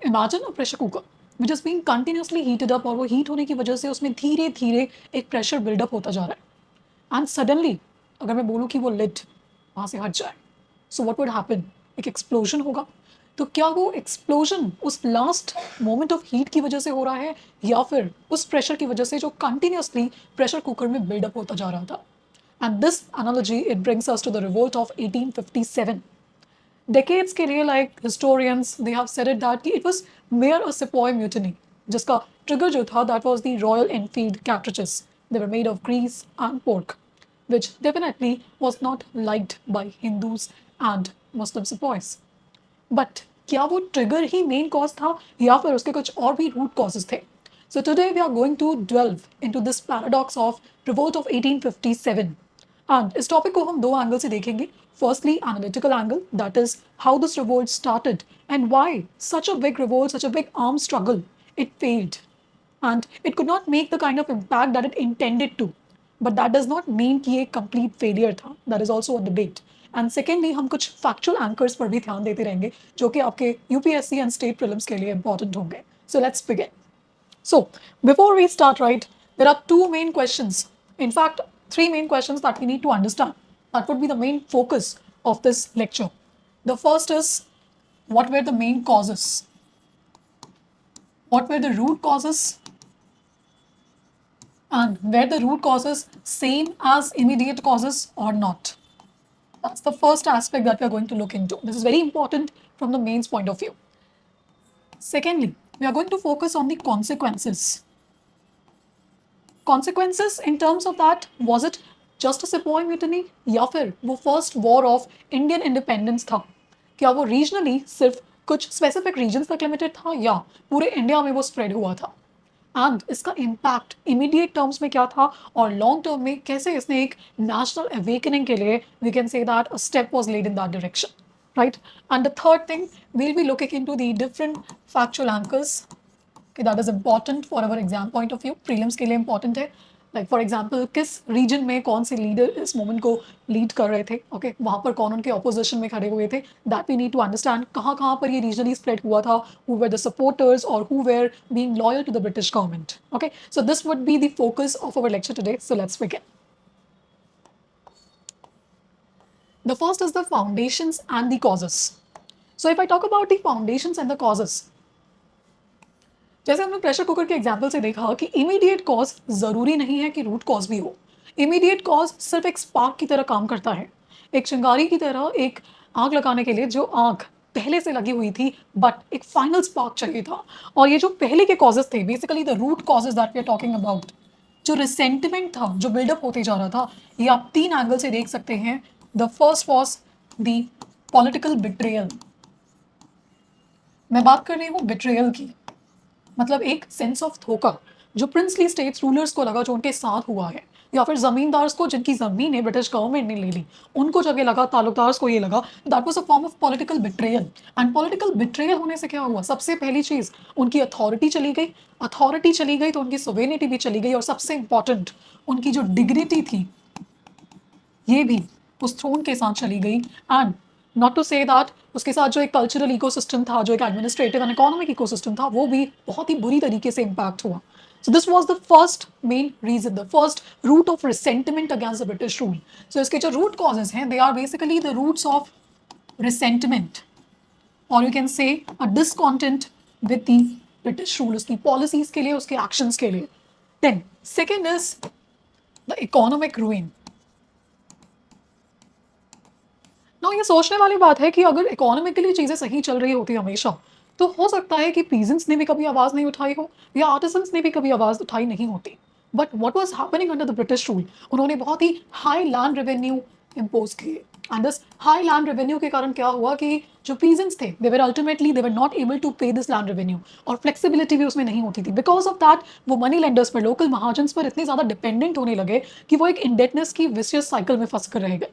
Imagine a pressure cooker which is being continuously heated up, और वो heat होने की वजह से उसमें धीरे धीरे एक प्रेशर बिल्डअप होता जा रहा है। एंड सडनली अगर मैं बोलूँ कि वो लिड वहाँ से हट जाए, सो व्हाट वुड हैपन? एक एक्सप्लोजन होगा। तो क्या वो एक्सप्लोजन उस लास्ट मोमेंट ऑफ हीट की वजह से हो रहा है, या फिर उस प्रेशर की वजह से जो कंटिन्यूसली प्रेशर कुकर में बिल्डअप होता जा रहा था? And this analogy it brings us to the revolt of 1857. Decades के लिए like historians they have said it that कि it was mere a sepoy mutiny, जिसका trigger जो था that was the Royal Enfield cartridges. They were made of grease and pork, which definitely was not liked by Hindus and Muslim sepoys. But क्या वो trigger ही main cause था, या फिर उसके कुछ और भी रूट कॉजेज थे? So today we are going to delve into this paradox of revolt of 1857. And इस टॉपिक को हम दो एंगल से देखेंगे. Firstly analytical angle, that is how this revolt started and why such a big revolt, such a big arm struggle, it failed and it could not make the kind of impact that it intended to. But that does not mean कि ये complete failure था. That is also a debate. And secondly, हम कुछ factual anchors पर भी ध्यान देते रहेंगे जो कि आपके UPSC and state prelims के लिए important होंगे. So let's begin. So before we start, right, there are two main questions. In fact, three main questions that we need to understand. That would be the main focus of this lecture. The first is, what were the main causes? What were the root causes? And were the root causes same as immediate causes or not? That's the first aspect that we are going to look into. This is very important from the mains point of view. Secondly, we are going to focus on the consequences. Consequences in terms of that, was it just a sepoy mutiny या फिर वो first war of Indian independence था? क्या वो regionally सिर्फ कुछ specific regions तक limited था, या पूरे इंडिया में वो स्प्रेड हुआ था? एंड इसका इम्पैक्ट इमीडिएट टर्म्स में क्या था, और लॉन्ग टर्म में कैसे इसने एक नेशनल अवेकनिंग के लिए we can say that a step was led in that direction, right? And the third thing, we'll be looking into the different factual anchors. Okay, that is important for our exam point of view. Prelims के लिए important है. Like for example, किस region में कौन से leader इस moment को lead कर रहे थे, okay, वहाँ पर कौन उनके opposition में खड़े हुए थे, that we need to understand. कहाँ कहाँ पर ये regionally spread हुआ था, who were the supporters or who were being loyal to the British government. Okay, so this would be the focus of our lecture today. So let's begin. The first is the foundations and the causes. So if I talk about the foundations and the causes, जैसे हमने pressure cooker के example से देखा कि immediate cause जरूरी नहीं है कि रूट कॉज भी हो. इमीडिएट कॉज सिर्फ एक स्पार्क की तरह काम करता है, एक चिंगारी की तरह, एक आग लगाने के लिए जो आग पहले से लगी हुई थी, बट एक फाइनल स्पार्क चाहिए था. और ये जो पहले के कॉजेज थे, basically the root causes that we are talking about, जो रिसेंटमेंट था, जो बिल्डअप होते जा रहा था, ये आप तीन एंगल से देख सकते हैं. The first was the political betrayal. मैं बात कर रही हूँ बिट्रेयल की, मतलब एक सेंस ऑफ धोखा जो प्रिंसली स्टेट्स रूलर्स को लगा, जो उनके साथ हुआ है, या फिर जमींदार्स को जिनकी जमीन ब्रिटिश गवर्नमेंट ने ले ली, उनको जगह लगा, तालुकदार्स को ये लगा, that was a form of political betrayal. And political betrayal होने से क्या हुआ? सबसे पहली चीज, उनकी अथॉरिटी चली गई. अथॉरिटी चली गई तो उनकी सोवेनिटी भी चली गई, और सबसे इंपॉर्टेंट, उनकी जो डिग्निटी थी ये भी उस थ्रोन के साथ चली गई. And not to say that उसके साथ जो एक कल्चरल इकोसिस्टम था, जो एक एडमिनिस्ट्रेटिव एंड इकोनॉमिक इकोसिस्टम था, वो भी बहुत ही बुरी तरीके से इम्पैक्ट हुआ. So this was the first main reason, the first root of resentment against the British rule. So इसके जो root causes हैं, they are basically the roots of resentment, or you can say a discontent with the British rule, उसकी policies के लिए, उसके actions के लिए. Then second is the economic ruin. ना ये सोचने वाली बात है कि अगर इकोनॉमिकली चीज़ें सही चल रही होती हमेशा, तो हो सकता है कि पीजेंट्स ने भी कभी आवाज़ नहीं उठाई हो, या आर्टिसंस ने भी कभी आवाज़ उठाई नहीं होती. But what was happening under the British rule, उन्होंने बहुत ही हाई लैंड रेवेन्यू इम्पोज किए. And this high land revenue के कारण क्या हुआ कि जो पीजेंट्स थे, they were ultimately they were not able to pay this land revenue, और फ्लेक्सिबिलिटी भी उसमें नहीं होती थी. बिकॉज ऑफ दैट वो मनी लेंडर्स पर, लोकल महाजन्स पर इतने ज़्यादा डिपेंडेंट होने लगे कि वो एक इंडेटनेस की विशियस साइकिल में फंस कर रह गए,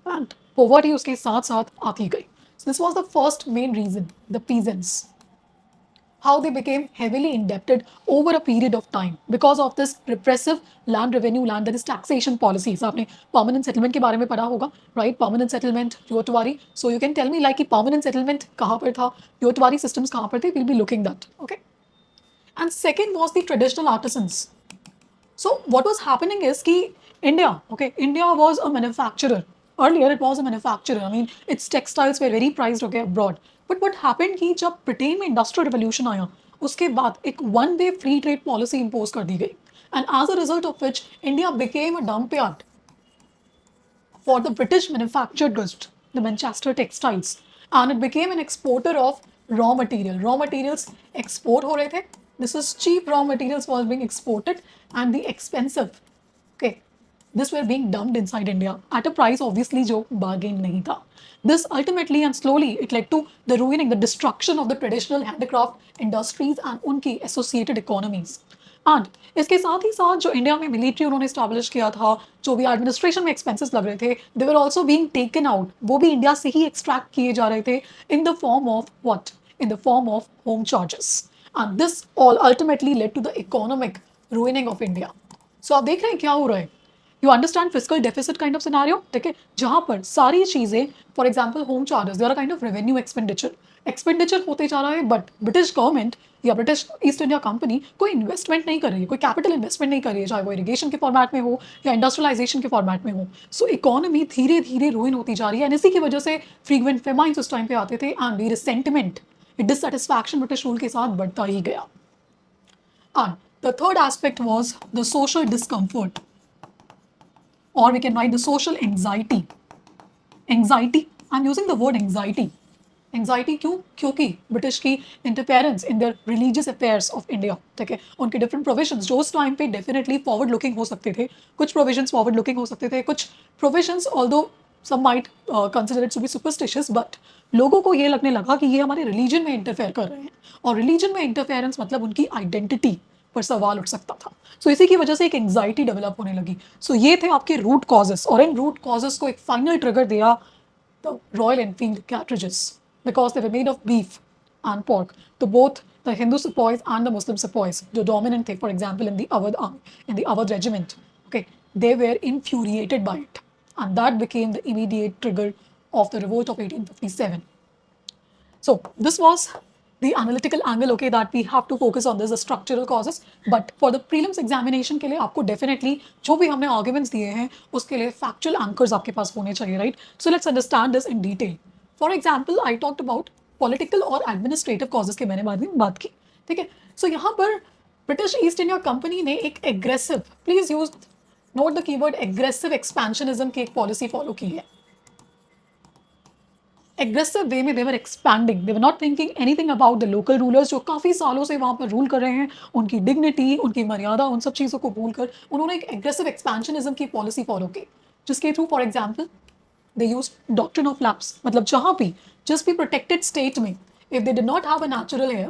एंड पॉवर्टी उसके साथ साथ आती गई. This was the first main reason, the peasants. how they became heavily indebted over a period of time because of this repressive land revenue, land that is taxation policies. आपने permanent settlement के बारे में पढ़ा होगा, right? Permanent settlement, Yotwari. So you can tell me like कि permanent settlement कहाँ पर था, Yotwari systems कहाँ पर थे? We'll be looking that, okay? And second was the traditional artisans. So what was happening is कि India, okay, India was a manufacturer. Earlier it was a manufacturer. I mean, its textiles were very prized, okay, abroad. But what happened कि जब Britain में industrial revolution आया, उसके बाद एक one way free trade policy impose कर दी गई. And as a result of which, India became a dump yard for the British manufactured goods, the Manchester textiles, and it became an exporter of raw material. Raw materials export हो रहे थे. This is cheap raw materials was being exported, and the expensive, okay, this were being dumped inside India at a price obviously जो bargain नहीं था. This ultimately and slowly it led to the ruining, the destruction of the traditional handicraft industries and उनकी associated economies. And इसके साथ ही साथ जो India में military उन्होंने स्टैब्लिश किया था, जो भी एडमिनिस्ट्रेशन में एक्सपेंसेस लग रहे थे, they were also being taken out, वो भी इंडिया से ही एक्सट्रैक्ट किए जा रहे थे in the form of what, in the form of home charges. And this all ultimately led to the economic ruining of India. So आप देख रहे हैं क्या हो रहा है. You understand physical deficit kind of scenario, ठीक है, जहां पर सारी चीजें, for example home charges, they are kind of revenue expenditure होते जा रहा है, बट ब्रिटिश गवर्नमेंट या ब्रिटिश ईस्ट इंडिया कंपनी कोई इन्वेस्टमेंट नहीं कर रही है, कोई कैपिटल इन्वेस्टमेंट नहीं कर रही है, चाहे वो इरिगेशन के फॉर्मेट में हो या इंडस्ट्रियलाइजेशन के फॉर्मेट में हो. सो इकोनॉमी धीरे धीरे रूइन होती जा रही है, एंड इसी की वजह से फ्रीक्वेंट फेमाइंस उस टाइम पे आते थे, एंड ये रिसेंटमेंट, डिससेटिस्फैक्शन ब्रिटिश रूल के साथ बढ़ता ही गया. And the third aspect was the social discomfort, or we can write the social anxiety. Anxiety, I'm using the word anxiety. Anxiety क्यों? क्योंकि ब्रिटिश की interference in their religious affairs of India, ठीक है, उनके डिफरेंट प्रोविजंस जो उस time पे definitely forward looking हो सकते थे, कुछ प्रोविजंस फॉरवर्ड लुकिंग हो सकते थे, कुछ provisions although some might consider it to be superstitious, but लोगों को ये लगने लगा कि ये हमारे रिलीजन में इंटरफेयर कर रहे हैं, और रिलीजन में इंटरफेरेंस मतलब उनकी आइडेंटिटी पर सवाल उठ सकता था. सो इसी की वजह से एक एंग्जाइटी डेवलप होने लगी. सो ये थे आपके रूट कॉजेस, और इन रूट कॉजेस को एक फाइनल ट्रिगर दिया the Royal Enfield cartridges, because they were made of beef and pork. So both the Hindu sepoys and the Muslim sepoys, the dominant thing, for example, in the Awadh regiment, okay, they were infuriated by it, and that became the immediate trigger of the revolt of 1857. So this was the analytical angle, okay, that we have to focus on this, the structural causes. But for the prelims examination के लिए आपको definitely जो भी हमने arguments दिए हैं उसके लिए factual anchors आपके पास होने चाहिए, right? So let's understand this in detail. For example, I talked about political और administrative causes के मैंने बात की, ठीक है. So यहाँ पर ब्रिटिश ईस्ट इंडिया कंपनी ने एक aggressive, please use note the keyword aggressive expansionism की एक policy follow की है. एग्रेसिव वे में they were expanding, they were not thinking anything about the local rulers जो काफ़ी सालों से वहाँ पर रूल कर रहे हैं, उनकी डिग्निटी, उनकी मर्यादा, उन सब चीज़ों को भूल कर उन्होंने एक एग्रेसिव एक्सपेंशनिज्म की पॉलिसी फॉलो की, जिसके through for example they use doctrine of lapse, मतलब जहाँ भी जिस भी प्रोटेक्टेड स्टेट में if they did not have a natural heir,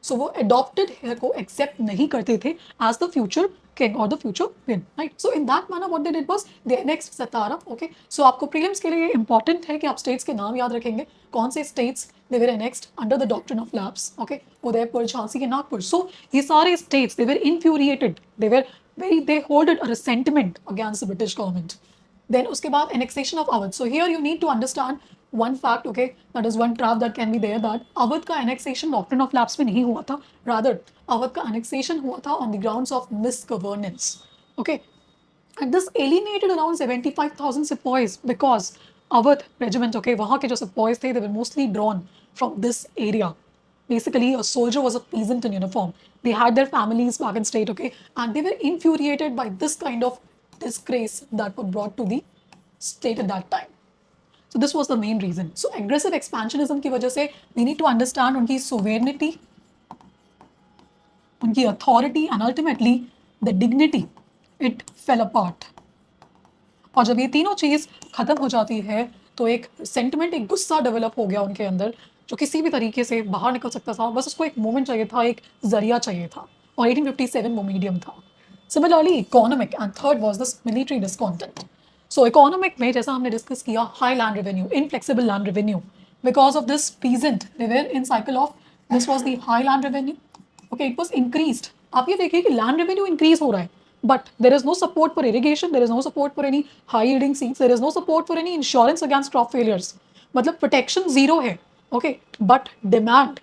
so वो अडॉप्टेड हेयर को एक्सेप्ट नहीं करते थे as the future king or the future queen, right? So in that manner what they did was they annexed Satara, okay? So आपको prelims के लिए important है कि आप states के नाम याद रखेंगे, कौन से states they were annexed under the doctrine of lapse, okay? Udaipur, Jhansi, Nagpur. So ये सारे states they were infuriated, they holded a resentment against the British government. Then उसके बाद annexation of Awadh. So here you need to understand one fact, okay, that is one trap that can be there, that Awadh का annexation doctrine of lapse में नहीं हुआ था, rather Awadh का annexation हुआ था on the grounds of misgovernance, okay, and this alienated around 75,000 sepoys because Awadh regiment, okay, वहाँ के जो sepoys थे they were mostly drawn from this area. Basically a soldier was a peasant in uniform, they had their families back in state, okay, and they were infuriated by this kind of disgrace that was brought to the state at that time. So this was the main reason. So aggressive expansionism की वजह से we need to understand उनकी sovereignty, उनकी authority and ultimately the dignity, it fell apart. और जब ये तीनों चीज़ खत्म हो जाती है तो एक सेंटिमेंट, एक गुस्सा डेवलप हो गया उनके अंदर जो किसी भी तरीके से बाहर निकल सकता था, बस उसको एक मोमेंट चाहिए था, एक जरिया चाहिए था, और 1857 वो मीडियम था. Similarly economic, and third was this military discontent. So economic में जैसा हमने डिस्कस किया, high land revenue, inflexible land revenue, because of this peasant they were in cycle of this was the high land revenue. Okay, it was increased. आप ये देखिए कि land revenue increase हो रहा है, but there is no support for irrigation, there is no support for any high yielding seeds, there is no support for any insurance against crop failures. मतलब protection zero है. Okay, but demand,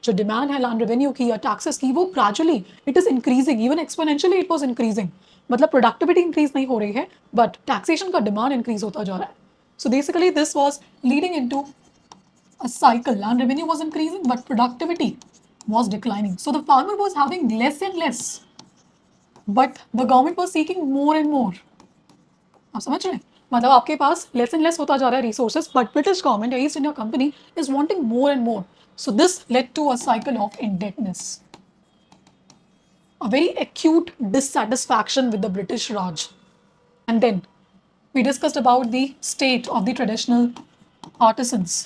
जो demand है land revenue की या taxes की, वो gradually it is increasing, even exponentially it was increasing. मतलब productivity increase नहीं हो रही है, बट टैक्सेशन का डिमांड इंक्रीज होता जा रहा है. So basically this was leading into a cycle. Land revenue was increasing, but productivity was declining. So the farmer was having less and less, but the government was seeking more and more. आप समझ रहे हैं? मतलब आपके पास less and less होता जा रहा है रिसोर्सेज, बट ब्रिटिश गवर्नमेंट या East India Company is wanting more and more. So this led to a cycle of indebtedness, a very acute dissatisfaction with the British Raj. And then we discussed about the state of the traditional artisans,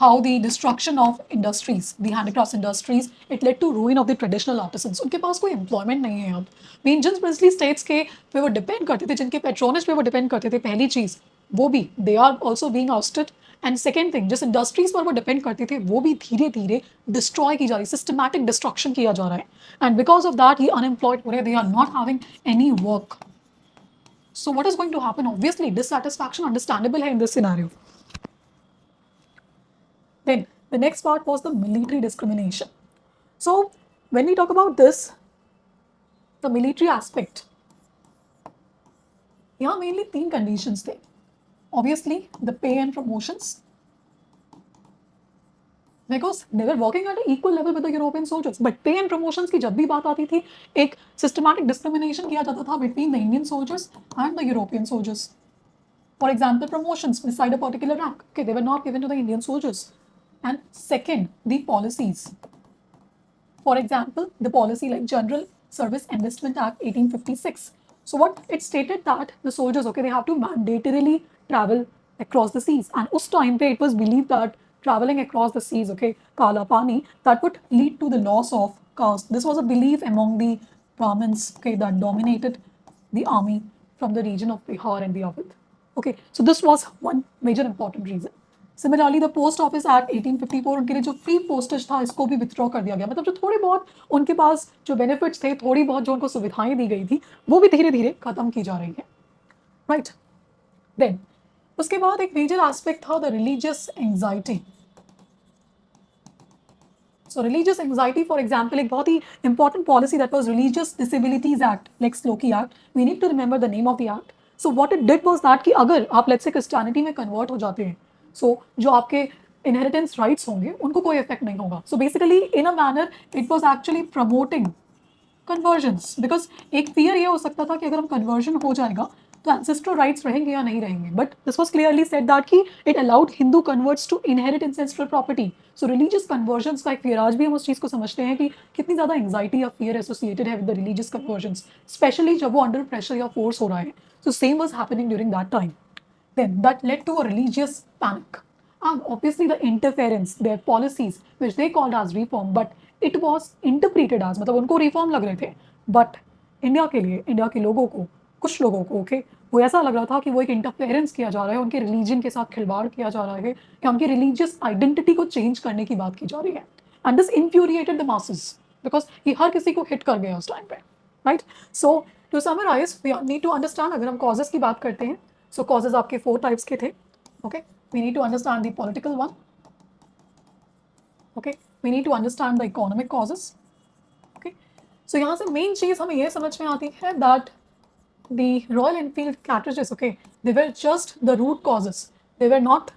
how the destruction of industries, the handicrafts industries, it led to ruin of the traditional artisans. उनके पास कोई employment नहीं है अब. Mean जिन princely states के पे वो depend करते थे, जिनके पेट्रोनेज पे वो डिपेंड करते थे, पहली चीज़ वो भी they are also being ousted. And second thing, जिस इंडस्ट्रीज पर वो डिपेंड करते थे वो भी धीरे धीरे डिस्ट्रॉय की जा रही, सिस्टमैटिक डिस्ट्रक्शन किया जा रहा है. एंड बिकॉज ऑफ दैट ये अनएम्प्लॉयड हो रहे, they are not having any work. So what is going to happen? Obviously, dissatisfaction understandable है in this scenario. Then the next part was the military discrimination. So when we talk about this, the military aspect, यहाँ mainly तीन conditions थे. Obviously, the pay and promotions, because they were working at an equal level with the European soldiers. But pay and promotions की जब भी बात आती थी, एक systematic discrimination किया जाता था between the Indian soldiers and the European soldiers. For example, promotions beside a particular rank, okay, they were not given to the Indian soldiers. And second, the policies. For example, the policy like General Service Enlistment Act 1856. So what it stated that the soldiers, okay, they have to mandatorily travel across the seas. And us time pe it was believed that traveling across the seas, okay, Kala Pani, that would lead to the loss of caste. This was a belief among the Brahmins, okay, that dominated the army from the region of Bihar and the Awadh. Okay, so this was one major important reason. Similarly the post office act 1854, उनके लिए जो free postage था इसको भी withdraw कर दिया गया. मतलब जो थोड़ी बहुत उनके पास जो बेनिफिट्स थे, थोड़ी बहुत जो उनको सुविधाएं दी गई थी, वो भी धीरे धीरे खत्म की जा रही है. राइट. देन उसके बाद एक मेजर एस्पेक्ट था the religious anxiety. So religious anxiety, for example, एक बहुत ही important policy that was religious disabilities act, lex loci act. We need to remember the name of the act. So what it did was that कि अगर आप let's say Christianity में convert हो जाते हैं, सो जो आपके इनहेरिटेंस राइट्स होंगे उनको कोई इफेक्ट नहीं होगा. So basically in a manner it was actually promoting convergence, because एक फियर ये हो सकता था कि अगर हम कन्वर्जन हो जाएगा तो एंसेस्ट्रल राइट्स रहेंगे या नहीं रहेंगे. But this was clearly said that कि it allowed Hindu converts to inherit ancestral property. So religious conversions का एक फियर, आज भी हम उस चीज़ को समझते हैं कि कितनी ज़्यादा एंग्जाइटी या फियर एसोसिएटेड है with the religious convergence, specially जब वो अंडर प्रेशर या फोर्स हो रहा है. So same was happening during that time. Then that led to a religious panic. And obviously the interference, their policies, which they called as reform, but it was interpreted as, मतलब उनको reform लग रहे थे, but India के लिए, India के लोगों को, कुछ लोगों को, okay, वो ऐसा लग रहा था कि वो एक इंटरफेरेंस किया जा रहा है, उनके रिलीजन के साथ खिलवाड़ किया जा रहा है, या उनकी रिलीजियस आइडेंटिटी को चेंज करने की बात की जा रही है. And this infuriated the masses, because ये हर किसी को हिट कर गया उस टाइम पे. Right. So to summarise, we need to understand, अगर हम कॉजेज की बात करते हैं, सो कॉजेज आपके 4 टाइप्स के थे. Okay, we need to understand the political one. Okay, we need to understand the economic causes. Okay, so यहाँ से मेन चीज़ हमें ये समझ में आती है that the Royal Enfield cartridges, okay, they were just the root causes. They were not,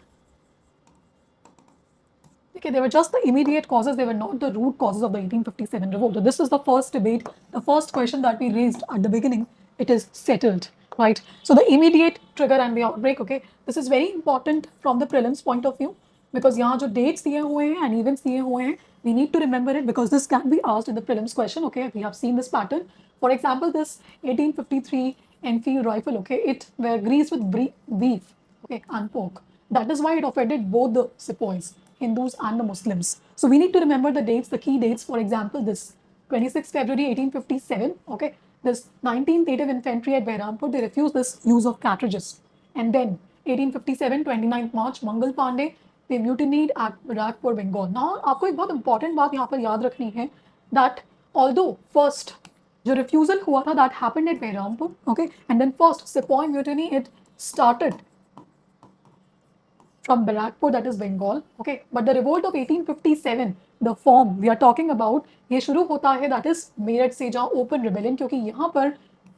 okay, they were just the immediate causes. They were not the root causes of the 1857 revolt. So this is the first debate, the first question that we raised at the beginning. It is settled, right? So the immediate trigger and the outbreak, okay, this is very important from the prelims point of view, because यहाँ जो dates दिए हुए हैं and events दिए हुए हैं, we need to remember it because this can be asked in the prelims question. Okay, we have seen this pattern. For example, this 1853 Enfield rifle, okay, it were greased with beef, okay, and pork. That is why it offended both the sepoys, Hindus and the Muslims. So we need to remember the dates, the key dates. For example, this 26 February 1857, okay, this 19th Native Infantry at Behrampur, they refused this use of cartridges. And then 1857, 29th March, Mangal Pandey, they mutinied at Rajpur, Bengal. Now आपको एक बहुत important बात यहाँ पर याद रखनी है that although first जो refusal हुआ था that happened at Behrampur, okay, and then first Sepoy mutiny it started from Barakpur, that is Bengal, okay, but the revolt of 1857, the form we are talking about, ये शुरू होता है that is Meerut से, जहाँ open rebellion, क्योंकि यहाँ पर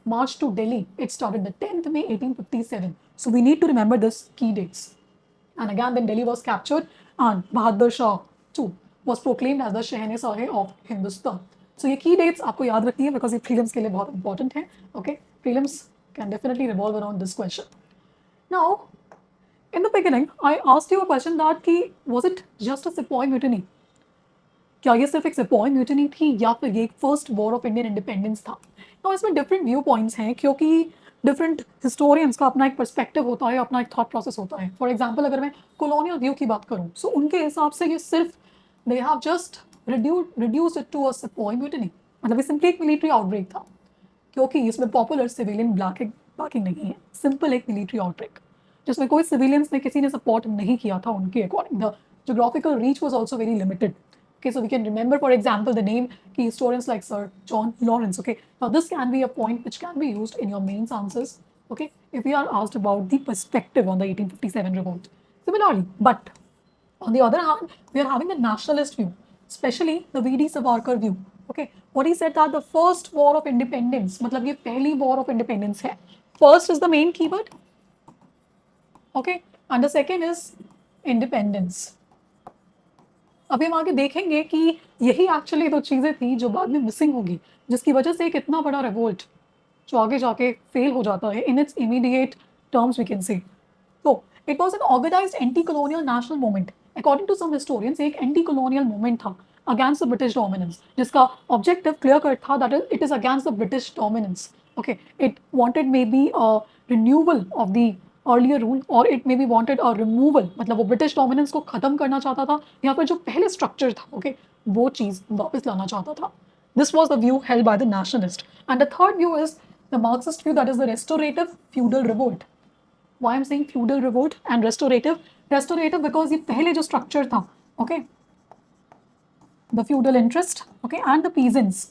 march to Delhi it started the 10th May 1857. So we need to remember this key dates. And again then Delhi was captured and Bahadur Shah too was proclaimed as the Shehnशाह of Hindustan. So ये key dates आपको याद रखनी है because ये prelims के लिए बहुत important है. Okay, prelims can definitely revolve around this question. Now, in the beginning, I asked you a question that कि was it just a Sepoy mutiny? क्या ये सिर्फ एक Sepoy mutiny थी या फिर ये एक first war of Indian independence था? Now इसमें डिफरेंट व्यू पॉइंट्स हैं क्योंकि डिफरेंट हिस्टोरियंस का अपना एक पर्सपेक्टिव होता है, अपना एक थॉट प्रोसेस होता है. फॉर एग्जाम्पल अगर मैं कॉलोनियल व्यू की बात करूँ, सो उनके हिसाब से ये सिर्फ they have just reduced it to a Sepoy mutiny, मतलब ये सिंपली एक मिलिट्री आउटब्रेक था क्योंकि इसमें पॉपुलर सिविलियन बैकिंग नहीं है, सिंपल एक मिलिट्री आउटब्रेक जिसमें कोई सिविलियंस ने किसी ने सपोर्ट नहीं किया था उनके according. The geographical reach was also very limited. Okay, so we can remember, for example, the name key historians like Sir John Lawrence. Okay, now this can be a point which can be used in your mains answers. Okay, if we are asked about the perspective on the 1857 revolt. Similarly, but on the other hand, we are having the nationalist view, especially the V.D. Savarkar view. Okay, what he said that the first war of independence, मतलब ये पहली war of independence है. First is the main keyword. Okay, and the second is independence. अभी हम आगे देखेंगे कि यही एक्चुअली दो चीज़ें थी जो बाद में मिसिंग होगी, जिसकी वजह से एक इतना बड़ा रिवोल्ट जो आगे जाके फेल हो जाता है in its immediate terms we can say. तो it was an organised anti colonial national movement. According to some historians एक एंटी कॉलोनियल मूवमेंट था अगेंस्ट द ब्रिटिश डोमिनेंस, जिसका ऑब्जेक्टिव क्लियर कट था that it is against the British dominance. Okay, it wanted may be a renewal of the earlier rule और it may be wanted a removal, मतलब वो British dominance को खत्म करना चाहता था या फिर जो पहले स्ट्रक्चर था ओके वो चीज़ वापस लाना चाहता था. This was the view held by the nationalist. And the third view is the Marxist view, that is the restorative feudal revolt. Why I'm saying feudal revolt and restorative? Restorative because ये पहले जो structure था, okay, the feudal interest, okay, and the peasants,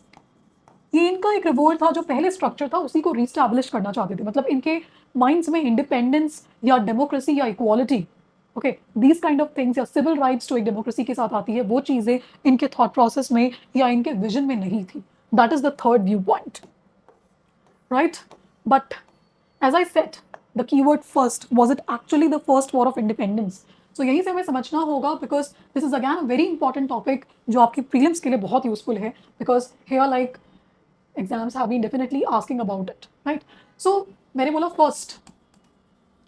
ये इनका एक revolt था जो पहले स्ट्रक्चर था उसी को रीस्टैब्लिश करना चाहते थे. मतलब इनके माइंड्स में इंडिपेंडेंस या डेमोक्रेसी या equality, okay, these kind of things या सिविल राइट्स जो एक डेमोक्रेसी के साथ आती है वो चीज़ें इनके थॉट प्रोसेस में या इनके विजन में नहीं थी. That is the third view point, right. But as I said the keyword first, was it actually the first war of independence? So यहीं से हमें समझना होगा because this is again a very important topic जो आपकी prelims के लिए बहुत यूजफुल है because here like exams have been definitely asking about it, right. So मैंने बोला फर्स्ट,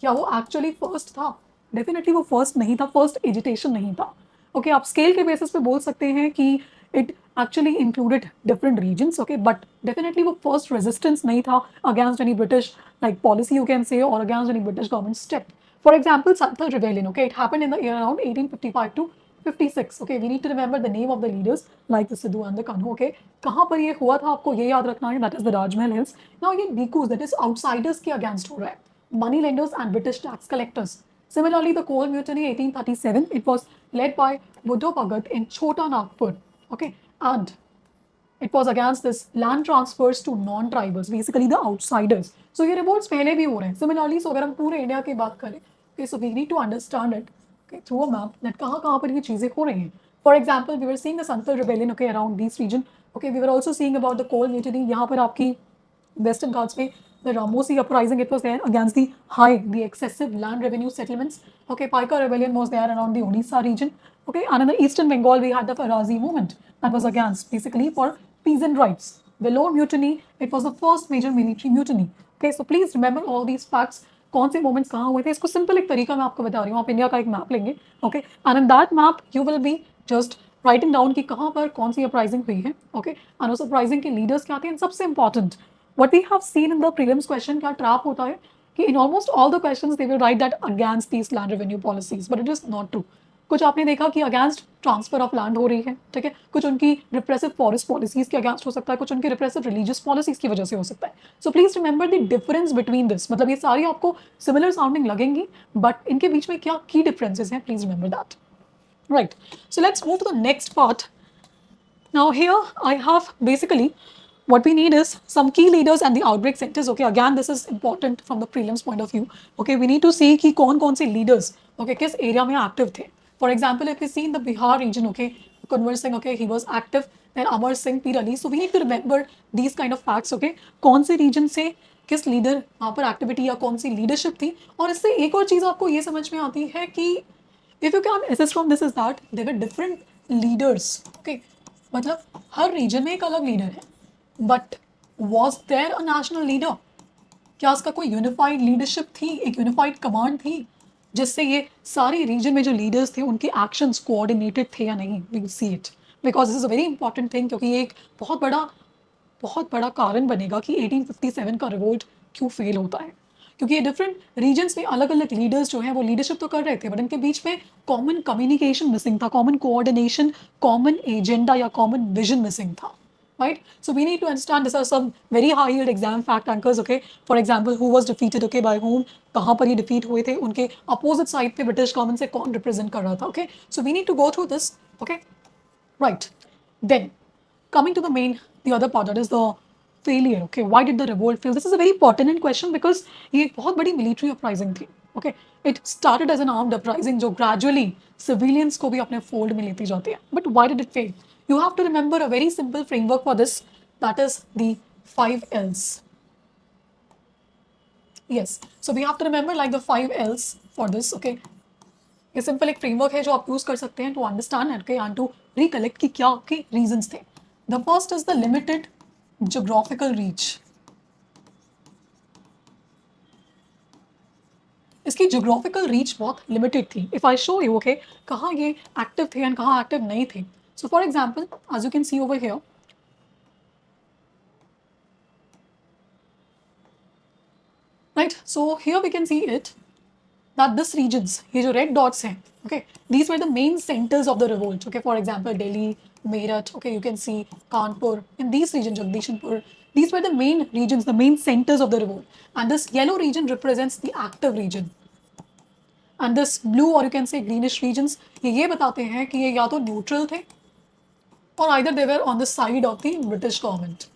क्या वो एक्चुअली फर्स्ट था? डेफिनेटली वो फर्स्ट नहीं था, फर्स्ट एजिटेशन नहीं था. ओके, आप स्केल के बेसिस पे बोल सकते हैं कि it actually included different reasons, okay, but definitely वो फर्स्ट रेजिस्टेंस नहीं था against any British like policy you can say और against any British government step. For example Santhal rebellion, okay, it happened in the year around 1855 to 56. Okay, we need to remember the name of the leaders like the Sidhu and the Kanhu. Okay, कहाँ पर ये हुआ था आपको ये याद रखना है, that is the Rajmahal Hills. Now ये Bhikkhus, that is outsiders के against हो रहा है, money lenders and British tax collectors. Similarly, the coal mutiny 1837, it was led by Buddha Bhagat in Chota Nagpur. Okay, and it was against this land transfers to non-tribals, basically the outsiders. So ये revolts पहले भी हो रहे हैं. Similarly, so अगर हम पूरे India की बात करें, okay, so we need to understand it okay, through a map that कहाँ पर ये चीज़ें हो रही हैं. For example, we were seeing the Santhal rebellion okay around this region. Okay, we were also seeing about the coal mutiny. यहाँ पर आपकी Western Ghats में the Ramosi uprising, it was there against the excessive land revenue settlements. Okay, Paika rebellion was there around the Odisha region. Okay, and in the Eastern Bengal we had the Farazi movement that was against basically for peasant rights. Vellore mutiny, it was the first major military mutiny. Okay, so please remember all these facts. कौन से moments कहाँ हुए थे, इसको simple एक तरीका मैं आपको बता रही हूँ. आप इंडिया का एक मैप लेंगे, okay, and in that map you will be just writing down कि कहाँ पर कौन सी अपराइजिंग हुई है, ओके, एंड उस अपराइजिंग के लीडर्स क्या थे. एंड सबसे important what we have seen in the prelims question, क्या ट्रैप होता है कि in almost all the questions they will write that against these land revenue policies, but it is not true. कुछ आपने देखा कि अगेंस्ट ट्रांसफर ऑफ लैंड हो रही है, ठीक है, कुछ उनकी रिप्रेसिव फॉरेस्ट पॉलिसीज के अगेंस्ट हो सकता है, कुछ उनकी रिप्रेसिव रिलीजियस पॉलिसीज की वजह से हो सकता है. So please remember the difference between this, मतलब ये सारी आपको सिमिलर साउंडिंग लगेंगी बट इनके बीच में क्या की डिफरेंसेस हैं, please remember that. Right. So let's move to the next part. Now here I have basically what we need is some key leaders and the outbreak centers. Okay, again this is important from the prelims point of view. Okay, we need to see कि कौन से leaders okay किस area में active थे. For example, if we see in the Bihar region, okay, Kunwar Singh, okay, he was active. Then Amar Singh, Pir Ali. So we need to remember these kind of facts. Okay, कौन से region से किस leader वहाँ पर activity या कौन सी leadership थी. और इससे एक और चीज़ आपको ये समझ में आती है कि if you can assess from this is that there were different leaders. Okay, मतलब हर रीजन में एक अलग लीडर है, but was there a national leader? क्या उसका कोई यूनिफाइड लीडरशिप थी, एक यूनिफाइड कमांड थी जिससे ये सारी रीजन में जो लीडर्स थे उनके एक्शंस कोऑर्डिनेटेड थे या नहीं? We will see it because this is a very important thing, क्योंकि ये एक बहुत बड़ा कारण बनेगा कि 1857 का रिवोल्ट क्यों फेल होता है. क्योंकि ये डिफरेंट रीजन्स में अलग अलग लीडर्स जो हैं वो लीडरशिप तो कर रहे थे, बट इनके बीच में कॉमन कम्युनिकेशन मिसिंग था, कॉमन कोऑर्डिनेशन, कॉमन एजेंडा या कॉमन विजन मिसिंग था. Right, so we need to understand these are some very high yield exam fact anchors. Okay, for example, who was defeated, okay, by whom, कहाँ पर ये defeat हुए थे, उनके opposite side पे British government से कौन represent कर रहा था. Okay, so we need to go through this. Okay, right. Then coming to the main, the other part, that is the failure. Okay, why did the revolt fail? This is a very pertinent question because ये एक बहुत बड़ी military uprising थी. Okay, it started as an armed uprising जो gradually civilians को भी अपने fold में लेती जाती है. But why did it fail? You have to remember a very simple framework for this, that is the 5 L's. Yes, so we have to remember like the 5 L's for this. Okay, ये simple एक framework है जो आप use कर सकते हैं to understand and to recollect कि क्या आपके रीजंस थे. The first is the limited geographical reach. इसकी ज्योग्राफिकल रीच बहुत लिमिटेड थी. If I show you okay कहाँ ये एक्टिव थे एंड कहाँ एक्टिव नहीं थे. So for example as you can see over here, right, so here we can see it that this regions, ये जो red dots हैं, okay, these were the main centers of the revolt. Okay, for example, Delhi, Meerut, okay, you can see Kanpur, in these regions, Jagdishpur, these were the main regions, the main centers of the revolt. And this yellow region represents the active region. And this blue or you can say greenish regions, ये बताते हैं कि ये या तो neutral थे or either they were on the side of the British government.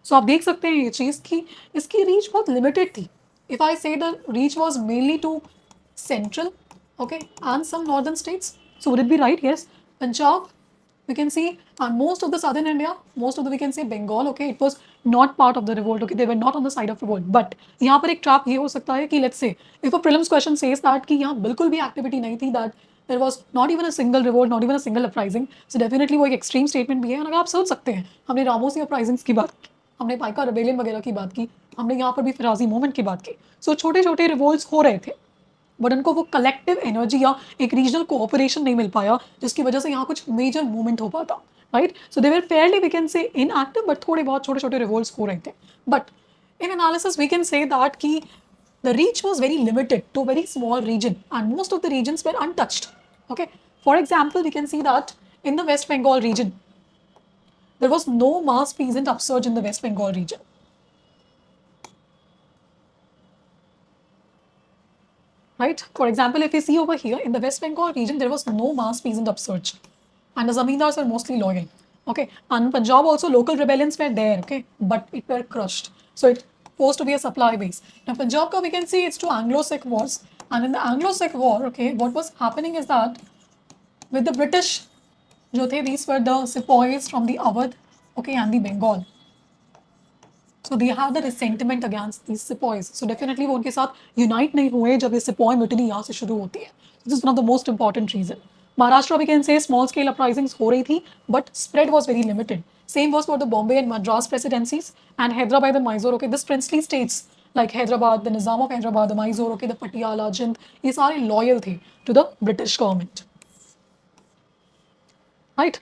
सो आप देख सकते हैं ये चीज़ कि इसकी रीच बहुत लिमिटेड थी. If I say the reach was mainly to central, okay, and some northern states. So would it be right? Yes, Punjab we can see, and most of the southern India, most of the we can say Bengal, okay, it was not part of the revolt. Okay, they were not on the side of revolt. But यहाँ पर एक trap ये हो सकता है कि let's say if a prelims question says that कि यहाँ बिल्कुल भी activity नहीं थी, that there was not even a single revolt, not even a single uprising, so definitely वो एक extreme statement भी है. और अगर आप सोच सकते हैं, हमने रामोसी uprisings की बात की, हमने पाइका रेबेलियन वगैरह की बात की, हमने यहाँ पर भी फिराजी मूवमेंट की बात की. सो छोटे छोटे रिवोल्ट्स हो रहे थे, बट उनको वो कलेक्टिव एनर्जी या एक रीजनल कोऑपरेशन नहीं मिल पाया जिसकी वजह से यहाँ कुछ मेजर मूवमेंट हो पाता. Right, so they were fairly we can say inactive, but थोड़े बहुत छोटे छोटे रिवोल्ट्स हो रहे थे. But in analysis we can say that कि the reach was very limited to a very small region and most of the regions were untouched. Okay, for example, we can see that in the West Bengal region there was no mass peasant upsurge in the West Bengal region. Right, for example, if you see over here in the West Bengal region there was no mass peasant upsurge and the zamindars were mostly loyal. Okay, and Punjab also local rebellions were there, okay, but it were crushed, so it supposed to be a supply base. Now Punjab ka we can see it's to Anglo-Sikh wars, and in the Anglo-Sikh war, okay, what was happening is that with the British जो थे, these were the sepoys from the Awadh, okay, and the Bengal. So they have the resentment against these sepoys. So definitely वो उनके साथ unite नहीं हुए जब ये sepoy mutiny यहाँ से शुरू होती है. This is one of the most important reason. Maharashtra we can say small scale uprisings हो रही थी, but spread was very limited. Same was for the Bombay and Madras presidencies and Hyderabad and Mysore. Okay, this princely states like Hyderabad, the Nizam of Hyderabad, the Mysore, okay, the Patiala, Jind, ये सारे loyal थे to the British government. Right?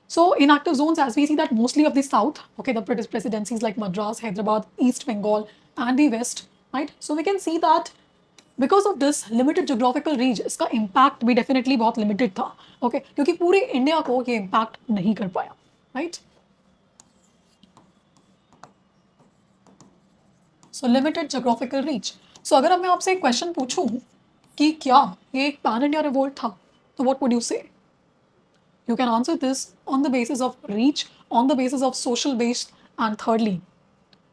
So inactive zones, as we see that mostly of the south, okay, the British presidencies like Madras, Hyderabad, East Bengal, and the west, right? So we can see that because of this limited geographical reach, इसका impact भी definitely बहुत limited था, okay? क्योंकि पूरे India को ये impact नहीं कर पाया, right? So limited geographical reach. So अगर अब मैं आपसे एक question पूछूं कि क्या ये एक पैन इंडिया रिवोल्ट था? तो व्हाट वुड यू से? You can answer this on the basis of reach, on the basis of social base, and thirdly,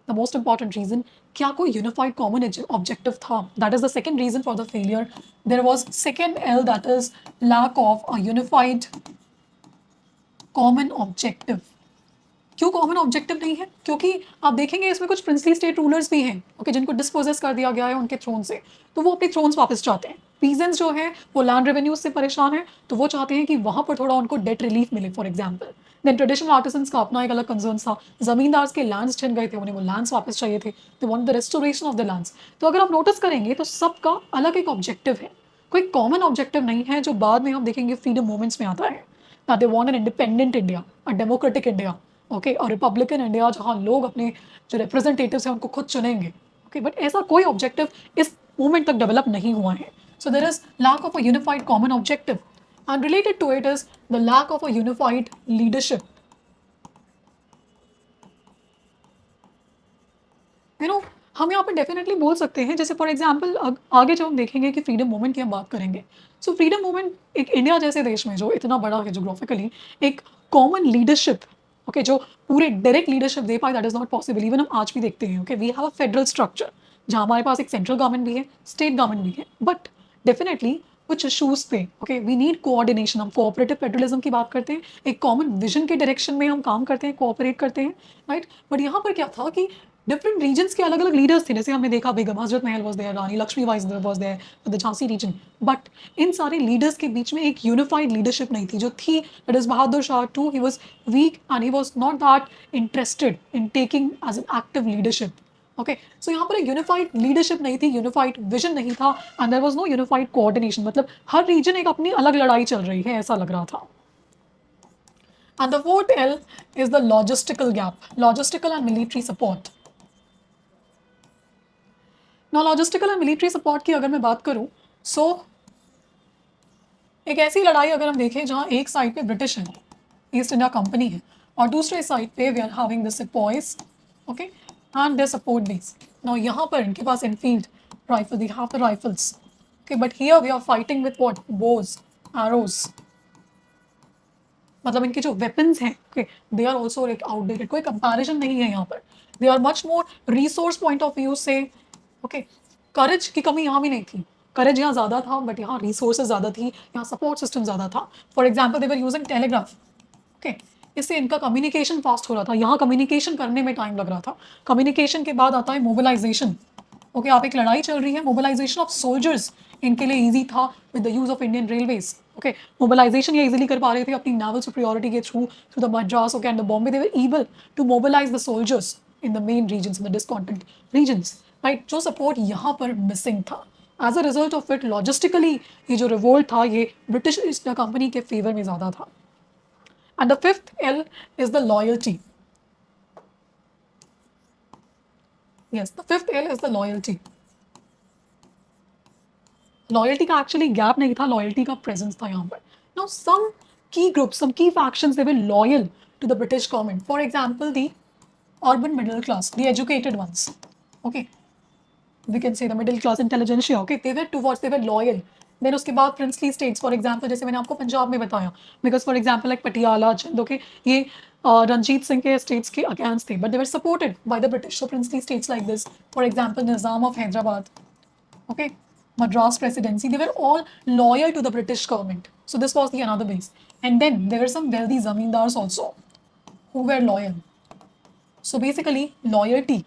the most important reason, क्या कोई unified common objective था? That is the second reason for the failure. There was second L, that is lack of a unified common objective. क्यों common objective नहीं है? क्योंकि आप देखेंगे इसमें कुछ प्रिंसली स्टेट रूलर्स भी हैं, ओके, जिनको डिस्पोजेस कर दिया गया है उनके थ्रोन से, तो वो अपने थ्रोन्स वापस चाहते हैं। पीजेंट्स जो हैं वो लैंड रेवेन्यूज से परेशान हैं, तो वो चाहते हैं कि वहाँ पर थोड़ा उनको डेट रिलीफ मिले, for example. Then traditional artisans का अपना एक अलग कंसर्न था, जमींदार के लैंड्स छिन गए थे, उन्हें वो लैंड्स वापस चाहिए थे, they want the restoration of the lands. तो अगर आप नोटिस करेंगे तो सबका अलग एक ऑब्जेक्टिव है, कोई कॉमन ऑब्जेक्टिव नहीं है, जो बाद में हम देखेंगे फ्रीडम मूवमेंट्स में आता है। that they want an independent India, a democratic India, okay, और रिपब्लिकन इंडिया जहाँ लोग अपने जो रिप्रेजेंटेटिव्स हैं उनको खुद चुनेंगे, ओके, बट ऐसा कोई ऑब्जेक्टिव इस मूवमेंट तक डेवलप नहीं हुआ है। So there is lack of a unified common objective and related to it is the lack of a unified leadership. You know, हम यहाँ पर डेफिनेटली बोल सकते हैं, जैसे फॉर एग्जाम्पल आगे जब हम देखेंगे कि फ्रीडम मूवमेंट की हम बात करेंगे, सो फ्रीडम मूवमेंट एक इंडिया जैसे देश में जो इतना बड़ा है जोग्राफिकली, एक कॉमन लीडरशिप, ओके, जो पूरे डायरेक्ट लीडरशिप दे पाए, that is not possible. Even हम आज भी देखते हैं, okay, we have a federal structure जहाँ हमारे पास एक सेंट्रल गवर्नमेंट भी है, स्टेट गवर्नमेंट भी है, बट डेफिनेटली कुछ इशूज़ पे, ओके, वी नीड कोऑर्डिनेशन। हम कोऑपरेटिव फेडरलिज्म की बात करते हैं, एक कॉमन विजन के डायरेक्शन में हम काम करते हैं, कोऑपरेट करते हैं, राइट। बट यहाँ पर क्या था कि डिफरेंट रीजन्स के अलग अलग लीडर्स थे, जैसे हमने देखा Begum Hazrat Mahal was there, Rani Lakshmibai was there the Jhansi region, but इन सारे लीडर्स के बीच में एक यूनिफाइड लीडरशिप नहीं थी। जो थी, that is Bahadur Shah two, he was weak and he was not that interested in taking as an active leadership, okay. So यहाँ पर एक यूनिफाइड लीडरशिप नहीं थी, यूनिफाइड विजन नहीं था, and there was no unified coordination, मतलब हर रीजन एक अपनी अलग लड़ाई चल रही है, ऐसा लग रहा था। And the fourth L is the logistical gap, logistical and military support. ना लॉजिस्टिकल एंड मिलिट्री सपोर्ट की अगर मैं बात करूं, सो एक ऐसी लड़ाई अगर हम देखें जहां एक साइड पे ब्रिटिश है, ईस्ट इंडिया कंपनी है, और दूसरे साइड पे we are having the sepoys, okay, and their support base. Now यहाँ पर इनके पास Enfield rifle, they have the rifles, okay, but here we are fighting with what, bows, arrows, मतलब इनके जो वेपन्स हैं, okay, they are also like outdated, कोई comparison नहीं है यहाँ पर। They are much more resource point of view से, ओके, करेज की कमी यहाँ भी नहीं थी, करेज यहाँ ज़्यादा था, बट यहाँ रिसोर्सेज ज़्यादा थी, यहाँ सपोर्ट सिस्टम ज़्यादा था। For example they were using telegraph, okay, इससे इनका कम्युनिकेशन फास्ट हो रहा था, यहाँ कम्युनिकेशन करने में टाइम लग रहा था। कम्युनिकेशन के बाद आता है मोबिलाइजेशन, ओके, आप एक लड़ाई चल रही है, मोबिलाइजेशन ऑफ सोल्जर्स इनके लिए ईजी था with the use of Indian railways, okay, mobilization ये इजीली कर पा रहे थे अपनी नेवल सुपरियोरिटी के through the Madras, okay, and the Bombay, they were able to mobilize the soldiers in the main regions, in the discontent regions, right. जो support यहाँ पर मिसिंग था, as a result of it logistically ये जो revolt था ये British East India Company के favour में ज़्यादा था। And the fifth L is the loyalty. Yes, the fifth L is the loyalty. Loyalty का actually gap नहीं था, loyalty का presence था यहाँ पर. Now some key groups, some key factions, they were loyal to the British government. For example, the urban middle class, the educated ones. Okay, we can say the middle class intelligentsia. Okay, they were towards, they were loyal. Then उसके बाद princely states, for example, जैसे मैंने आपको पंजाब में बताया, because for example like Patiala, okay, ये रंजीत सिंह के states के against थे, but they were supported by the British. So princely states like this, for example, Nizam of Hyderabad, okay, Madras presidency, they were all loyal to the British government. So this was the another base. And then there were some wealthy zamindars also who were loyal. So basically loyalty,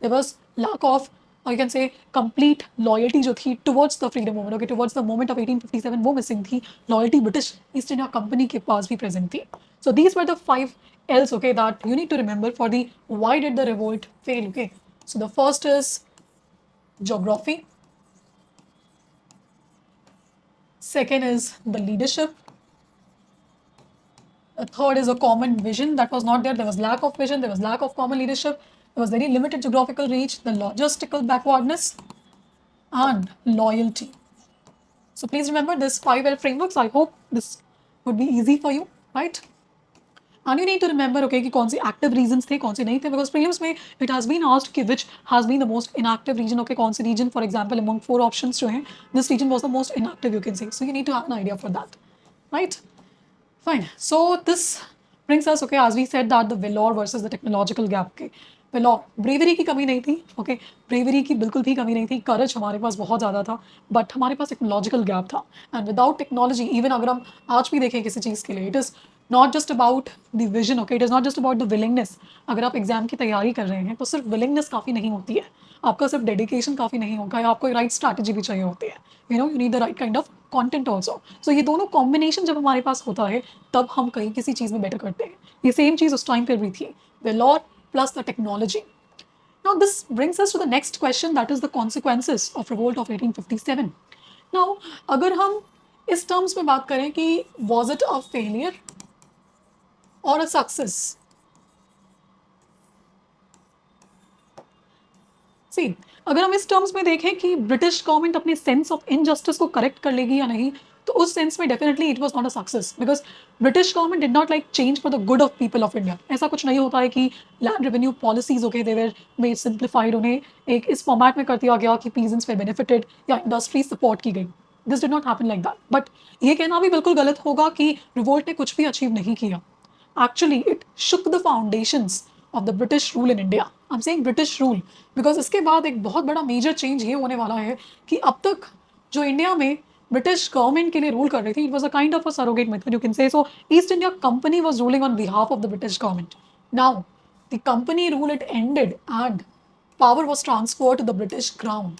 there was lack of, or you can say complete loyalty जो थी towards the freedom movement, okay, towards the moment of 1857 वो missing थी, loyalty British East India Company के पास भी present थी. So these were the 5 L's, okay, that you need to remember for the why did the revolt fail, okay. So the first is geography, second is the leadership, the third is a common vision that was not there. There was lack of vision, there was lack of common leadership, there was very limited geographical reach, the logistical backwardness, and loyalty. So please remember this 5L frameworks. I hope this would be easy for you, right? And you need to remember okay कि कौन से active reasons थे, कौन से नहीं थे, because prelims में it has been asked कि which has been the most inactive region, okay कौन से region for example among 4 options जो हैं this region was the most inactive you can say, so you need to have an idea for that, right. Fine. So this brings us, okay, as we said that the Vellore versus the technological gap. Okay, Vellore bravery की कमी नहीं थी, okay, bravery की बिल्कुल भी कमी नहीं थी, courage हमारे पास बहुत ज़्यादा था, but हमारे पास technological gap था. And without technology, even अगर हम आज भी देखें किसी चीज़ के लिए, it is not just about the vision, okay, it is not just about the willingness. अगर आप एग्जाम की तैयारी कर रहे हैं तो सिर्फ willingness काफ़ी नहीं होती है, आपका सिर्फ डेडिकेशन काफ़ी नहीं होगा, आपको एक राइट स्ट्रैटेजी भी चाहिए होती है, you need the right kind of content also. So ये दोनों कॉम्बिनेशन जब हमारे पास होता है तब हम कहीं किसी चीज़ में बेटर करते हैं. ये सेम चीज़ उस टाइम पर भी थी, Vellore plus the technology. Now this brings us to the next question, that is the consequences of revolt of 1857. Now अगर हम इस टर्म्स में बात करें कि was it a failure or a success? See, अगर हम इस टर्म्स में देखें कि ब्रिटिश गवर्नमेंट अपने सेंस ऑफ इनजस्टिस को करेक्ट कर लेगी या नहीं, तो उस सेंस में definitely it was not a success, because British government did not like change for the good of people of India. ऐसा कुछ नहीं होता है कि land revenue policies okay they were made simplified, उन्हें एक इस फॉर्मेट में कर दिया गया कि पीजेंट्स वे बेनिफिटेड या इंडस्ट्री सपोर्ट की गई. This did not happen like that. But ये कहना भी बिल्कुल गलत होगा कि रिवोल्ट ने कुछ भी अचीव नहीं किया. Actually it shook the foundations of the British rule in India. I'm saying British rule because इसके बाद एक बहुत बड़ा मेजर चेंज ये होने वाला है कि अब तक जो इंडिया में ब्रिटिश गवर्नमेंट के लिए रूल कर रही थी, it was a kind of a surrogate method you can say. So East India Company was ruling on behalf of the British government. Now the company rule it ended and power was transferred to the British crown.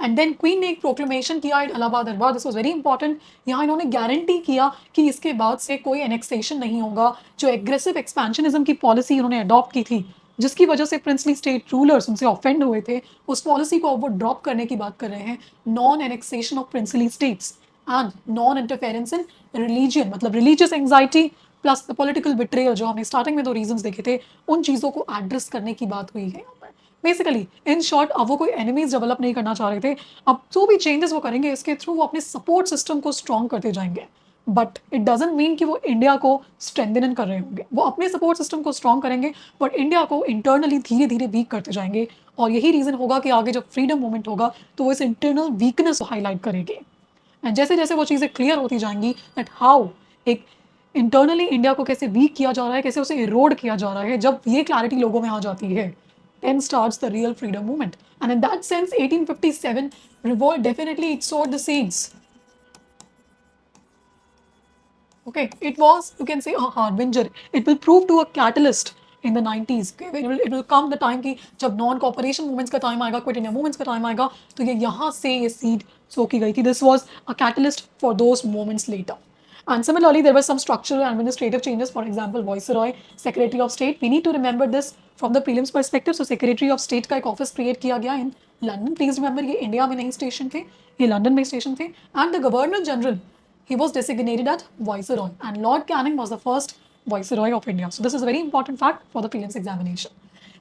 And then queen ने एक proclamation किया in Allahabad Durbar. This was very important. यहाँ इन्होंने guarantee किया कि इसके बाद से कोई एनेक्सेशन नहीं होगा. जो एग्रेसिव एक्सपेंशनिज्म की पॉलिसी इन्होंने अडॉप्ट की थी, जिसकी वजह से प्रिंसली स्टेट रूलर्स उनसे ऑफेंड हुए थे, उस पॉलिसी को अब वो ड्रॉप करने की बात कर रहे हैं. Non annexation of princely states and non interference in religion, मतलब religious anxiety plus the political betrayal, जो हमने स्टार्टिंग में 2 रीजंस देखे थे, उन चीज़ों को एड्रेस करने की बात हुई है. बेसिकली इन शॉर्ट अब वो कोई एनिमीज डेवलप नहीं करना चाह रहे थे. अब जो भी चेंजेस वो करेंगे इसके थ्रू वो अपने सपोर्ट सिस्टम को स्ट्रॉन्ग करते जाएंगे. बट इट डजेंट मीन कि वो इंडिया को स्ट्रेंथन कर रहे होंगे. वो अपने सपोर्ट सिस्टम को स्ट्रॉन्ग करेंगे बट इंडिया को इंटरनली धीरे धीरे वीक करते जाएंगे. और यही रीज़न होगा कि आगे जब फ्रीडम मूवमेंट होगा तो वो इस इंटरनल वीकनेस को हाईलाइट करेंगे. एंड जैसे जैसे वो चीज़ें क्लियर होती जाएंगी दैट हाउ एक इंटरनली इंडिया को कैसे वीक किया जा रहा है, कैसे उसे इरोड किया जा रहा है, जब ये क्लैरिटी लोगों में आ जाती है, then starts the real freedom movement. And in that sense, 1857 revolt definitely it sowed the seeds. Okay, it was, you can say, a harbinger. It will prove to a catalyst in the 90s. Okay, it will come the time कि जब non cooperation movements का time आएगा, quit India movements का time आएगा, तो ये यहाँ से ये seed sow की गई थी. This was a catalyst for those moments later. And similarly, there were some structural and administrative changes. For example, Viceroy, Secretary of State. We need to remember this from the prelims perspective. So, Secretary of State का एक office create किया गया in London. Please remember, ये India में नहीं station थे, ये London में स्टेशन थे. And the Governor General, he was designated as Viceroy. And Lord Canning was the first Viceroy of India. So, this is a very important fact for the prelims examination.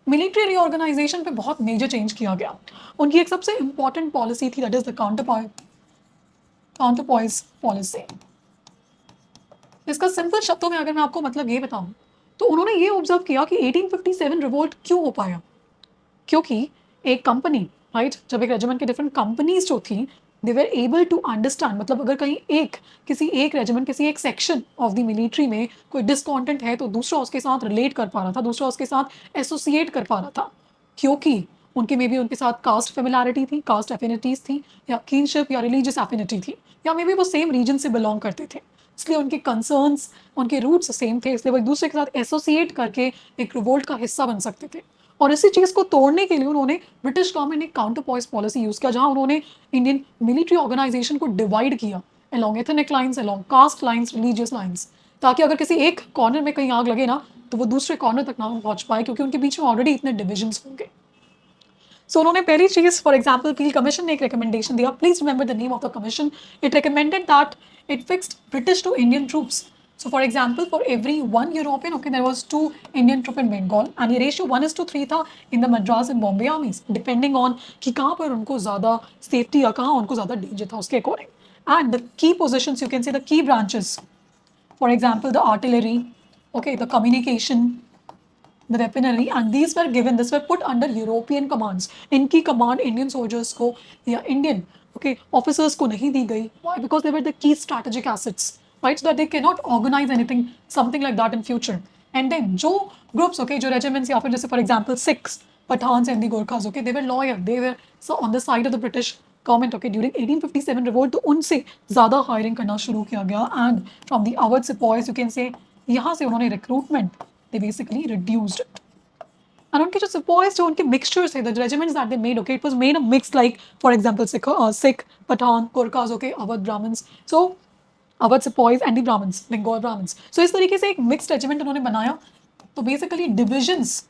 Military reorganisation पे बहुत major change किया गया. उनकी एक सबसे important policy थी, that is the counterpoise policy. इसका simple शब्दों में अगर मैं आपको मतलब ये बताऊं तो उन्होंने ये ऑब्जर्व किया कि 1857 रिवोल्ट क्यों हो पाया. क्योंकि एक कंपनी, राइट, जब एक रेजिमेंट के डिफरेंट कंपनीज जो थी दे वर एबल टू अंडरस्टैंड, मतलब अगर कहीं किसी एक रेजिमेंट, किसी एक सेक्शन ऑफ द मिलिट्री में कोई डिसकॉन्टेंट है तो दूसरा उसके साथ रिलेट कर पा रहा था, दूसरा उसके साथ एसोसिएट कर पा रहा था, क्योंकि उनके में भी उनके साथ कास्ट फेमिलैरिटी थी, कास्ट एफिनिटीज थी, या किनशिप या रिलीजियस एफिनिटी थी, या मे बी वो सेम रीजन से बिलोंग करते थे. इसलिए उनके कंसर्न्स, उनके रूट्स सेम थे, इसलिए वो एक दूसरे के साथ एसोसिएट करके एक रिवोल्ट का हिस्सा बन सकते थे. और इसी चीज़ को तोड़ने के लिए उन्होंने ब्रिटिश गवर्नमेंट ने काउंटर पॉइस पॉलिसी यूज़ किया, जहाँ उन्होंने इंडियन मिलिट्री ऑर्गेनाइजेशन को डिवाइड किया along ethnic lines, along caste lines, religious lines, ताकि अगर किसी एक कॉर्नर में कहीं आग लगे ना तो वो दूसरे कॉर्नर तक ना पहुँच पाए, क्योंकि उनके बीच में ऑलरेडी इतने डिविजन्स होंगे. सो उन्होंने पहली चीज़, फॉर एग्जाम्पल पील कमीशन ने एक रिकमेंडेशन दिया. Please remember the name of the commission. It recommended that it fixed British to Indian troops. So for example, for every 1 European, okay, there was 2 Indian troop in Bengal, and ये ratio 1:3 था in the Madras and Bombay armies, depending on कि कहाँ पर उनको ज़्यादा safety या कहाँ उनको ज़्यादा danger था उसके according. And the key positions, you can say the key branches, for example the artillery, okay, the communication, the weaponry, and these were given, this were put under European commands. इनकी command Indian soldiers को या Indian okay officers को नहीं दी गई. Why? Because they were the key strategic assets, right? So that they cannot organize anything, something like that in future. And then जो groups, okay, जो regiments या फिर जैसे for example Sikhs, Pathans and the Gorkhas, okay, they were loyal, they were so on the side of the British government, okay, during 1857 revolt तो उनसे ज़्यादा hiring करना शुरू किया गया. And from the Awadh sepoys, you can say यहाँ से उन्होंने recruitment they basically reduced it. And उनके जो sepoys जो उनके mixtures थे, the regiments that they made, okay, it was made a mix like for example Sikh, Pathan, Gorkhas, okay, Awadh Brahmins. So Awadh sepoys and the Brahmins, Bengal Brahmins. So इस तरीके से एक mixed regiment उन्होंने बनाया. तो basically divisions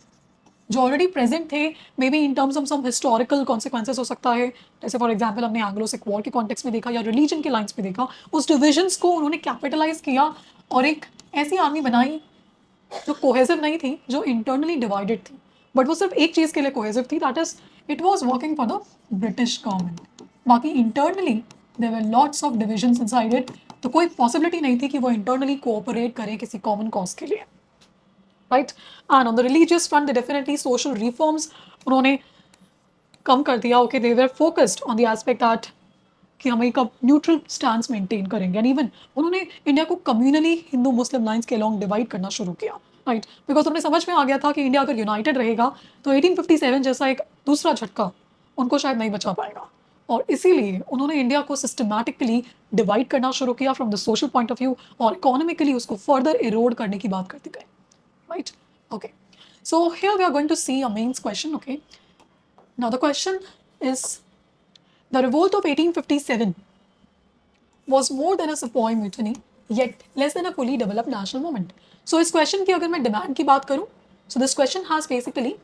जो already present थे, maybe in terms of some historical consequences हो सकता है, जैसे फॉर एग्जाम्पल हमने एंग्लो सिख वॉर के कॉन्टेक्स्ट में देखा या रिलीजन के लाइन्स में देखा, उस डिविजन्स को उन्होंने कैपिटलाइज किया और एक ऐसी आर्मी बनाई जो कोहेसिव नहीं थी, जो इंटरनली डिवाइडेड थी, बट वो सिर्फ एक चीज़ के लिए कोहेसिव थी, that is it was working for the British government. बाकी internally there were lots of divisions inside it, तो कोई पॉसिबिलिटी नहीं थी कि वो इंटरनली कोऑपरेट करें किसी कॉमन कॉज के लिए, right? And on the religious front, they definitely social reforms उन्होंने कम कर दिया. Okay, they were focused on the aspect that कि हम एक न्यूट्रल स्टैंस मेंटेन करेंगे. एंड इवन उन्होंने इंडिया को कम्युनली हिंदू मुस्लिम लाइंस के अलॉन्ग डिवाइड करना शुरू किया, राइट? बिकॉज उन्हें समझ में आ गया था कि इंडिया अगर यूनाइटेड रहेगा तो 1857 जैसा एक दूसरा झटका उनको शायद नहीं बचा पाएगा. और इसीलिए उन्होंने इंडिया को सिस्टमैटिकली डिवाइड करना शुरू किया from the social point of view, और इकोनॉमिकली उसको फर्दर इरोड करने की बात करते गए, right? Okay, so here we are going to see a mains question. Okay, now the question is, the revolt of 1857 was more than a sepoy mutiny, yet less than a fully developed national movement. So इस question की अगर मैं demand की बात करूँ, so this question has basically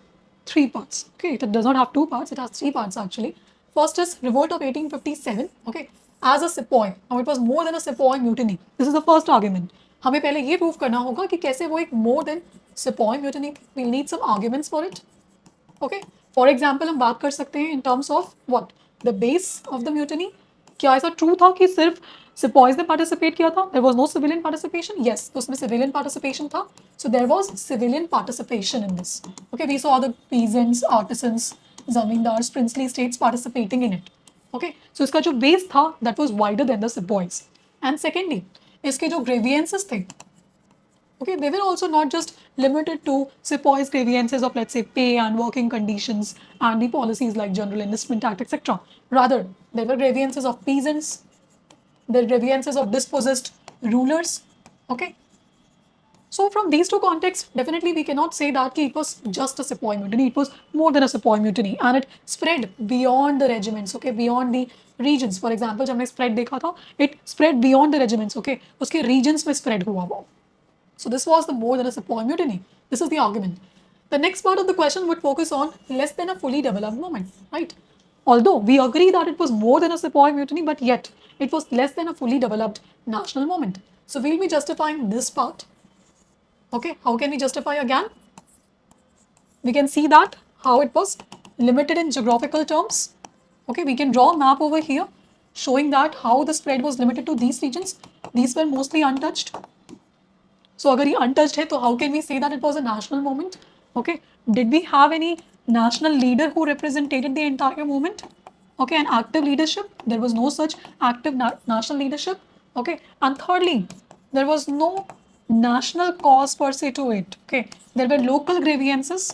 3 parts. Okay, it does not have 2 parts, it has 3 parts actually. First is revolt of 1857, okay, as a sepoy. Now it was more than a sepoy mutiny. This is the first argument. हमें पहले ये prove करना होगा कि कैसे वो एक more than sepoy mutiny थी. We'll need some arguments for it. Okay, for example हम बात कर सकते हैं in terms of what the base of the mutiny. क्या ऐसा ट्रू था कि सिर्फ सिपॉइज ने पार्टिसिपेट किया था? There was no civilian participation. Yes, तो उसमें सिविलियन पार्टिसिपेशन था. So there was civilian participation in this. Okay, we saw the peasants, artisans, zamindars, princely states participating in it. Okay, so इसका जो बेस था that was wider than the sepoys. And secondly इसके जो grievances थे, okay, they were also not just limited to sepoys grievances of, let's say, pay and working conditions and the policies like general enlistment act, etc. Rather, there were grievances of peasants, there were grievances of dispossessed rulers. Okay, so from these two contexts, definitely we cannot say that it was just a sepoy mutiny. It was more than a sepoy mutiny, and it spread beyond the regiments, okay, beyond the regions. For example, जब हमने spread देखा था, it spread beyond the regiments, okay, उसके regions में spread हुआ वो. So this was the more than a sepoy mutiny. This is the argument. The next part of the question would focus on less than a fully developed movement, right? Although we agree that it was more than a sepoy mutiny, but yet it was less than a fully developed national movement. So we'll be justifying this part. Okay, how can we justify again? We can see that how it was limited in geographical terms. Okay, we can draw a map over here showing that how the spread was limited to these regions. These were mostly untouched. So अगर ये untouched है तो how can we say that it was a national movement? Okay, did we have any national leader who represented the entire movement? Okay, and active leadership? There was no such active national leadership. Okay, and thirdly, there was no national cause per se to it. Okay, there were local grievances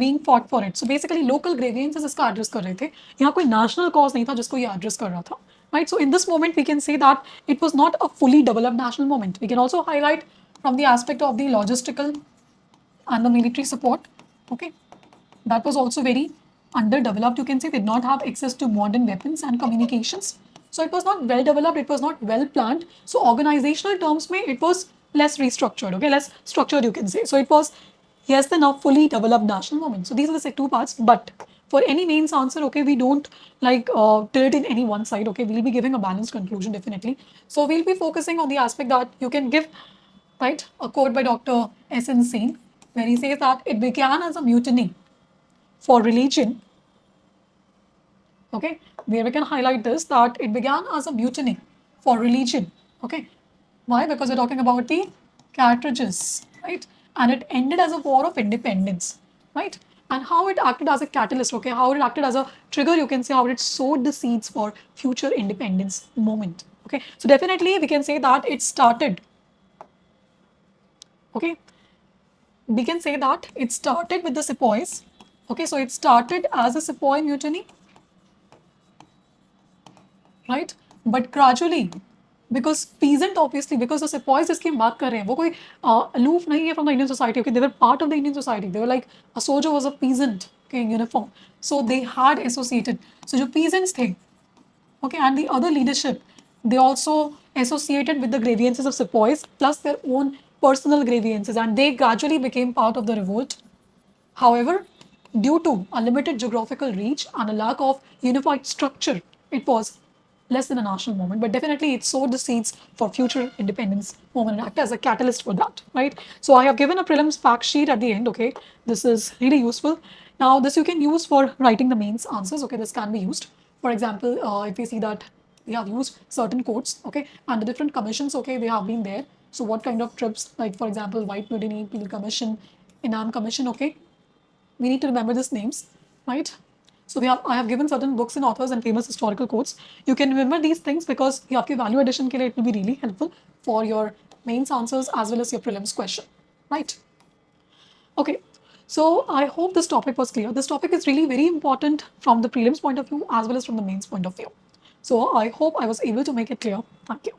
being fought for it. So basically local grievances इसका address कर रहे थे. यहाँ कोई national cause नहीं था जिसको ये address कर रहा था. Right? So in this moment, we can say that it was not a fully developed national movement. We can also highlight from the aspect of the logistical and the military support. Okay, that was also very underdeveloped. You can say did not have access to modern weapons and communications. So it was not well developed. It was not well planned. So organizational terms, में it was less restructured. Okay, less structured you can say. So it was yes than a fully developed national movement. So these are the 2 parts, but for any mains answer, okay, we don't like tilt in any one side. Okay, we'll be giving a balanced conclusion definitely. So we'll be focusing on the aspect that you can give, right, a quote by Dr. S.N. Sen, where he says that it began as a mutiny for religion. Okay, where we can highlight this, that it began as a mutiny for religion. Okay, Why? Because we're talking about the cartridges, right? And it ended as a war of independence, right? And how it acted as a catalyst, okay? How it acted as a trigger, you can say how it sowed the seeds for future independence moment, okay? So definitely we can say that it started, okay? We can say that it started with the sepoys, okay? So it started as a sepoy mutiny, right? But gradually, because peasant obviously, because the sepoys जिसकी हम बात कर रहे हैं वो कोई aloof नहीं है from the Indian society. Okay, they were part of the Indian society. They were like a soldier was a peasant, okay, in uniform. So they had associated. So जो peasants थे, okay, and the other leadership, they also associated with the grievances of sepoys plus their own personal grievances, and they gradually became part of the revolt. However, due to a limited geographical reach and a lack of unified structure, it was less than a national movement, but definitely it sowed the seeds for future independence movement and acted as a catalyst for that, right? So I have given a prelims fact sheet at the end, okay? This is really useful. Now, this you can use for writing the mains answers, okay? This can be used. For example, if you see that we have used certain codes, okay, and the different commissions, okay, they have been there. So what kind of trips, like for example, White Mutiny, Peel Commission, Inam Commission, okay, we need to remember these names, right? So I have given certain books and authors and famous historical quotes. You can remember these things because your value addition के लिए it will be really helpful for your mains answers as well as your prelims question, right? Okay, so I hope this topic was clear. This topic is really very important from the prelims point of view as well as from the mains point of view. So I hope I was able to make it clear. Thank you.